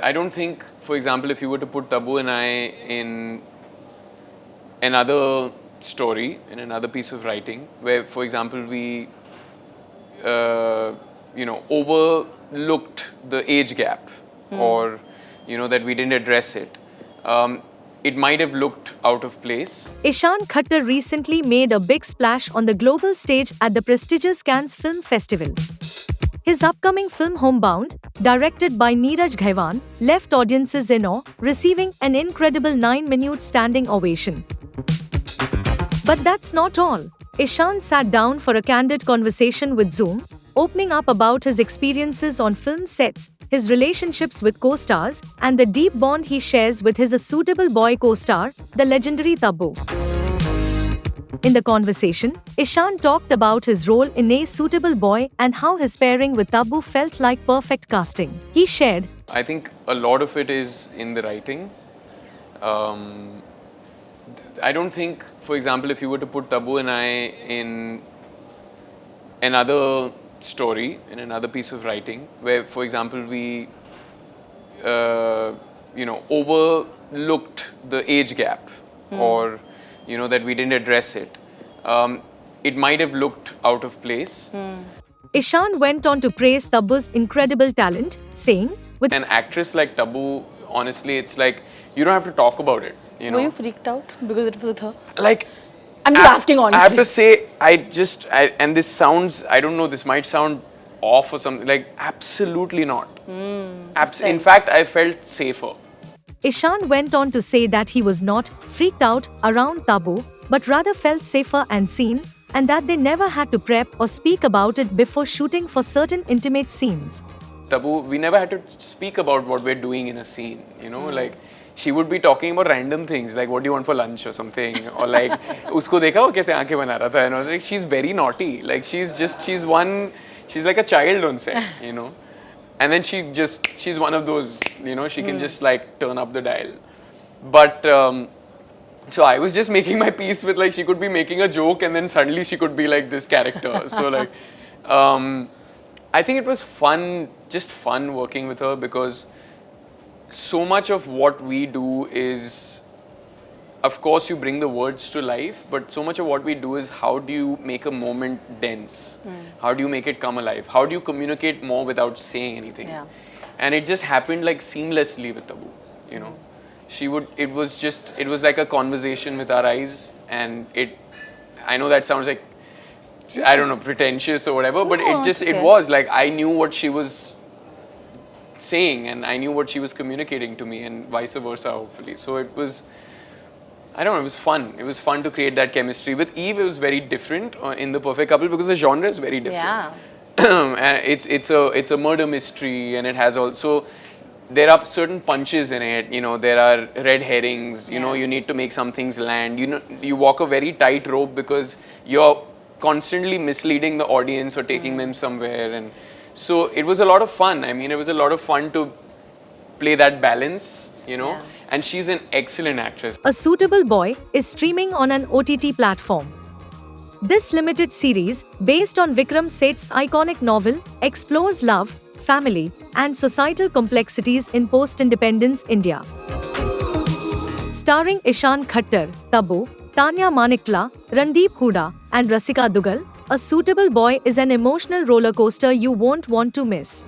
I don't think, for example, if you were to put Tabu and I in another story, in another piece of writing, where, for example, we, overlooked the age gap, or, that we didn't address it, it might have looked out of place. Ishaan Khatter recently made a big splash on the global stage at the prestigious Cannes Film Festival. His upcoming film Homebound, directed by Neeraj Ghaiwan, left audiences in awe, receiving an incredible 9-minute standing ovation. But that's not all. Ishaan sat down for a candid conversation with Zoom, opening up about his experiences on film sets, his relationships with co-stars, and the deep bond he shares with his A Suitable Boy co-star, the legendary Tabu. In the conversation, Ishaan talked about his role in A Suitable Boy and how his pairing with Tabu felt like perfect casting. He shared, I think a lot of it is in the writing. I don't think, for example, if you were to put Tabu and I in another story, in another piece of writing, where, for example, we, overlooked the age gap, or, that we didn't address it, it might have looked out of place. Ishaan went on to praise Tabu's incredible talent, saying, With an actress like Tabu, honestly, it's like, you don't have to talk about it. Were you freaked out because it was with her? Like, I'm just asking honestly. I have to say, and this sounds, I don't know, this might sound off or something, like, absolutely not. In fact, I felt safer. Ishaan went on to say that he was not freaked out around Tabu, but rather felt safer and seen, and that they never had to prep or speak about it before shooting for certain intimate scenes. Tabu, we never had to speak about what we're doing in a scene, like, she would be talking about random things, like, what do you want for lunch or something, or like, usko dekha wo kaise aankhein bana raha tha, like, she's very naughty, like, she's like a child on set, and then she's one of those, she can just like turn up the dial. But, so I was just making my peace with, like, she could be making a joke and then suddenly she could be like this character. So like, I think it was fun, just fun working with her, because so much of what we do is, of course, you bring the words to life, but so much of what we do is how do you make a moment dense? How do you make it come alive? How do you communicate more without saying anything? Yeah. And it just happened like seamlessly with Tabu, it was like a conversation with our eyes, and I know that sounds like, I don't know, pretentious or whatever, but it was like, I knew what she was saying and I knew what she was communicating to me, and vice versa, hopefully. So it was, I don't know, it was fun. It was fun to create that chemistry. With Eve, it was very different in The Perfect Couple, because the genre is very different. Yeah. And it's a murder mystery, and it has also, there are certain punches in it, there are red herrings, you need to make some things land. You walk a very tight rope because you're constantly misleading the audience or taking them somewhere. And so it was a lot of fun. I mean, it was a lot of fun to play that balance, and she's an excellent actress. A Suitable Boy is streaming on an OTT platform. This limited series, based on Vikram Seth's iconic novel, explores love, family, and societal complexities in post-independence India. Starring Ishaan Khatter, Tabu, Tanya Manikla, Randeep Hooda, and Rasika Dugal, A Suitable Boy is an emotional roller coaster you won't want to miss.